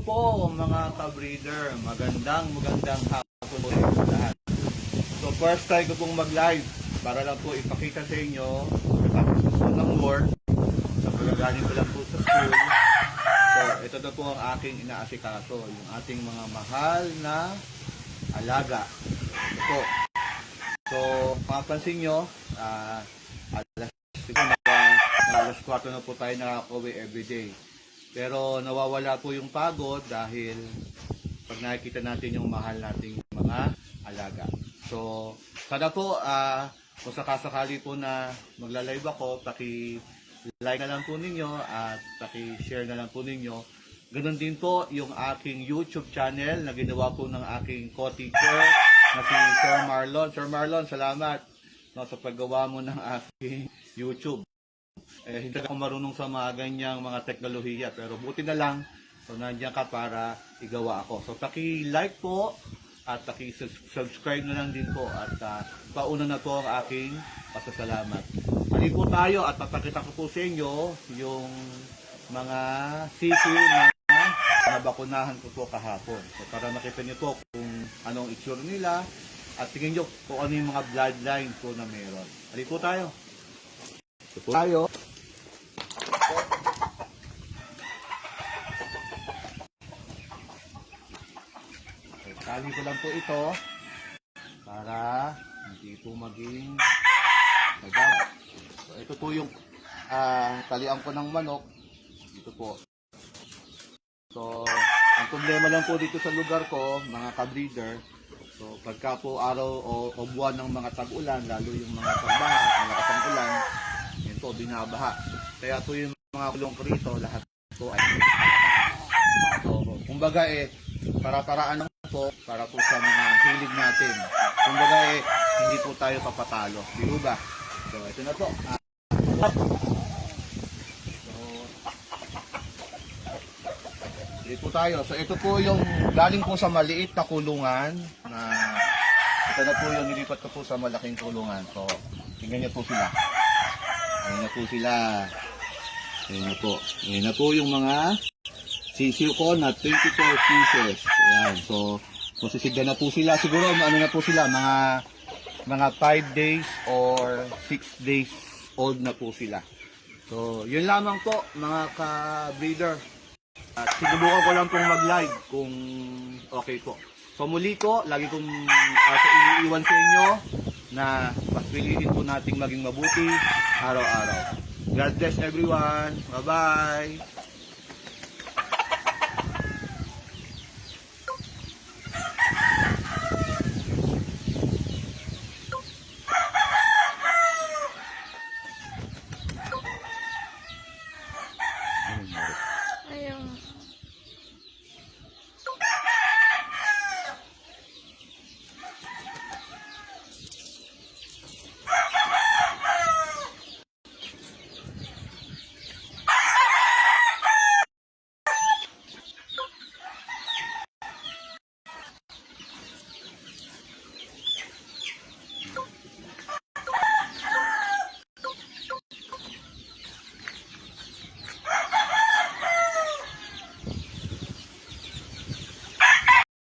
po mga ka-breeder, magandang hapon po sa lahat. So first time ko pong mag-live para lang po ipakita sa inyo tapos ko po ng work. So pagkagaling ko lang po sa school. So ito na po ang aking inaasikaso, yung ating mga mahal na alaga. Ito po. So mapapansin nyo, alas 4 na po tayo nakaka-uwi everyday. Pero nawawala po yung pagod dahil pag nakikita natin yung mahal nating mga alaga. So, sana po, kung sakasakali po na magla-live ako, paki-like na lang po ninyo at paki-share na lang po ninyo. Ganon din po yung aking YouTube channel na ginawa po ng aking co-teacher na si Sir Marlon. Sir Marlon, salamat sa paggawa mo ng aking YouTube. Hindi ako marunong sa mga ganyang mga teknolohiya, pero buti na lang, so nandiyan ka para igawa ako. So paki-like po at paki-subscribe na lang din po at pauna na po ang aking pasasalamat. Hali po tayo at papakita ko po sa inyo yung mga sisiw na nabakunahan ko po kahapon. So para makita niyo po kung anong itsura nila at tingin nyo kung ano yung mga bloodline po na meron. Hali po tayo. Ito po tayo. Tali ko lang po ito para hindi po maging nagab. So, ito po yung talian ko ng manok. Ito po. So, ang problema lang po dito sa lugar ko, mga ka-breeder, so pagka po araw o buwan ng mga tag-ulan, lalo yung mga pagbaha at mga katang-ulan, yun po, binabaha. Kaya po yung mga kulong ko rito, lahat po ay so, kumbaga para-paraan lang po, para po sa mga hilig natin. Kumbaga hindi po tayo papatalo. Di ba? So, ito na po. Dito po tayo. So, ito po yung galing po sa maliit na kulungan na ito na po yung nilipat ko po sa malaking kulungan. So, tingnan niyo po sila. Ayan na po sila. Ayan na po. Ayan na po yung mga sisiw ko na 24 pieces. Ayan. So, masisigda na po sila. Siguro, ano na po sila, mga 5 days or 6 days old na po sila. So, yun lamang po, mga ka-breeder. At sinubukan ko lang pong mag-live kung okay po. So, muli po, lagi kong iniiwan sa inyo na pagpiliin po nating maging mabuti araw-araw. God bless everyone. Bye-bye.